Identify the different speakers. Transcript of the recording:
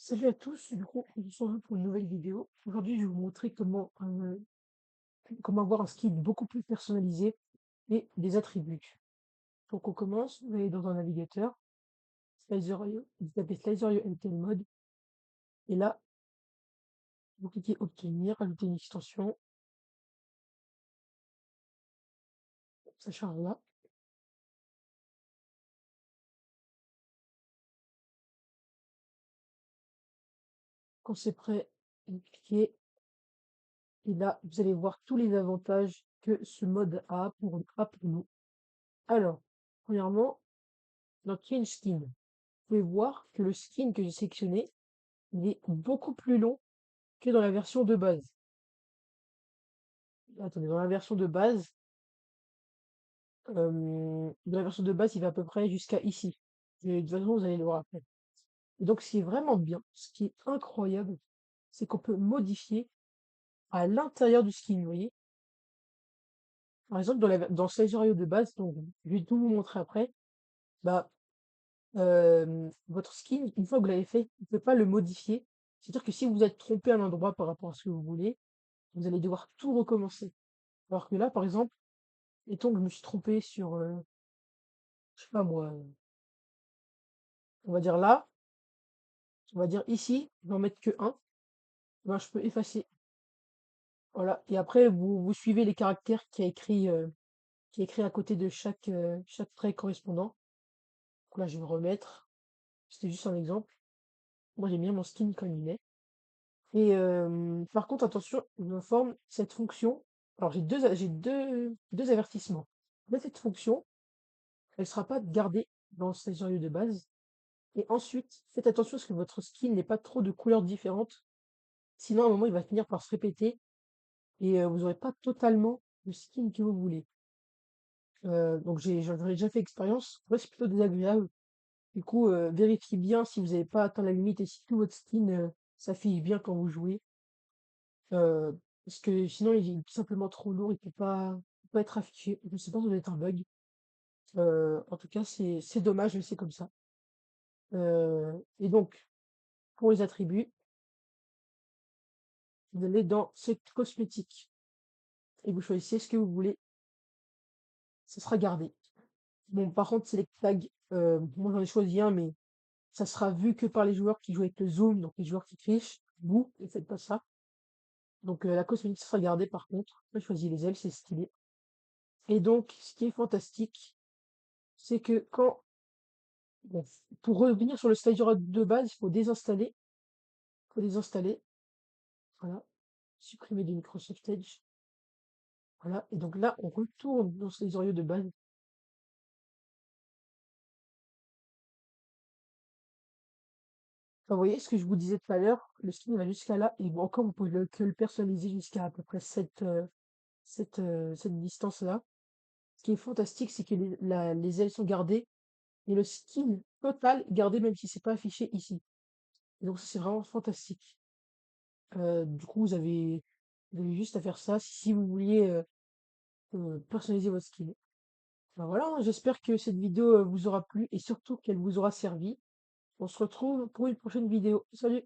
Speaker 1: Salut à tous, du coup, on se retrouve pour une nouvelle vidéo. Aujourd'hui, je vais vous montrer comment avoir un skin beaucoup plus personnalisé et des attributs. Donc, on commence, vous allez dans un navigateur, Slider.io, vous tapez Slider.io MTL Mode, et là, vous cliquez Obtenir, ajouter une extension, ça charge là. Quand c'est prêt, vous cliquez, et là, vous allez voir tous les avantages que ce mode a pour nous. Alors, premièrement, dans Change Skin, vous pouvez voir que le skin que j'ai sélectionné, il est beaucoup plus long que dans la version de base. Attendez, dans la version de base, il va à peu près jusqu'à ici. Et de toute façon, vous allez le voir après. Et donc, ce qui est vraiment bien, ce qui est incroyable, c'est qu'on peut modifier à l'intérieur du skin, vous voyez. Par exemple, dans le scénario de base, donc, je vais tout vous montrer après, bah, votre skin, une fois que vous l'avez fait, vous ne pouvez pas le modifier. C'est-à-dire que si vous êtes trompé à un endroit par rapport à ce que vous voulez, vous allez devoir tout recommencer. Alors que là, par exemple, mettons que je me suis trompé sur, je sais pas moi, on va dire là, on va dire ici, je vais en mettre que un, ben, je peux effacer. Voilà. Et après, vous suivez les caractères qui est écrit à côté de chaque trait correspondant. Donc là, je vais remettre. C'était juste un exemple. Moi, j'aime bien mon skin comme il est. Et par contre, attention, je vous informe, cette fonction. Alors, j'ai deux avertissements. Mais cette fonction, elle ne sera pas gardée dans le scénario de base. Et ensuite, faites attention à ce que votre skin n'ait pas trop de couleurs différentes. Sinon, à un moment, il va finir par se répéter et vous n'aurez pas totalement le skin que vous voulez. Donc j'en ai déjà fait expérience. Ouais, c'est plutôt désagréable. Du coup, vérifiez bien si vous n'avez pas atteint la limite et si tout votre skin s'affiche bien quand vous jouez. Parce que sinon, il est tout simplement trop lourd, il peut pas être affiché. Je ne sais pas, ça doit être un bug. En tout cas, c'est dommage, mais c'est comme ça. Et donc, pour les attributs, vous allez dans cette cosmétique et vous choisissez ce que vous voulez. Ça sera gardé. Bon, par contre, Select Tag, moi j'en ai choisi un, mais ça sera vu que par les joueurs qui jouent avec le zoom, donc les joueurs qui trichent. Vous, ne faites pas ça. Donc la cosmétique sera gardée par contre. Moi, je choisis les ailes, c'est stylé. Et donc, ce qui est fantastique, c'est que bon, pour revenir sur le slider de base, il faut désinstaller. Il faut désinstaller. Voilà. Supprimer du Microsoft Edge. Voilà. Et donc là, on retourne dans le slider de base. Enfin, vous voyez ce que je vous disais tout à l'heure, le skin va jusqu'à là, et bon, encore, vous pouvez que le personnaliser jusqu'à à peu près cette distance-là. Ce qui est fantastique, c'est que les ailes sont gardées et le skin total est gardé même si c'est pas affiché ici. Et donc ça, c'est vraiment fantastique. Du coup, vous avez juste à faire ça si vous vouliez personnaliser votre skin. Ben voilà, hein, j'espère que cette vidéo vous aura plu et surtout qu'elle vous aura servi. On se retrouve pour une prochaine vidéo. Salut!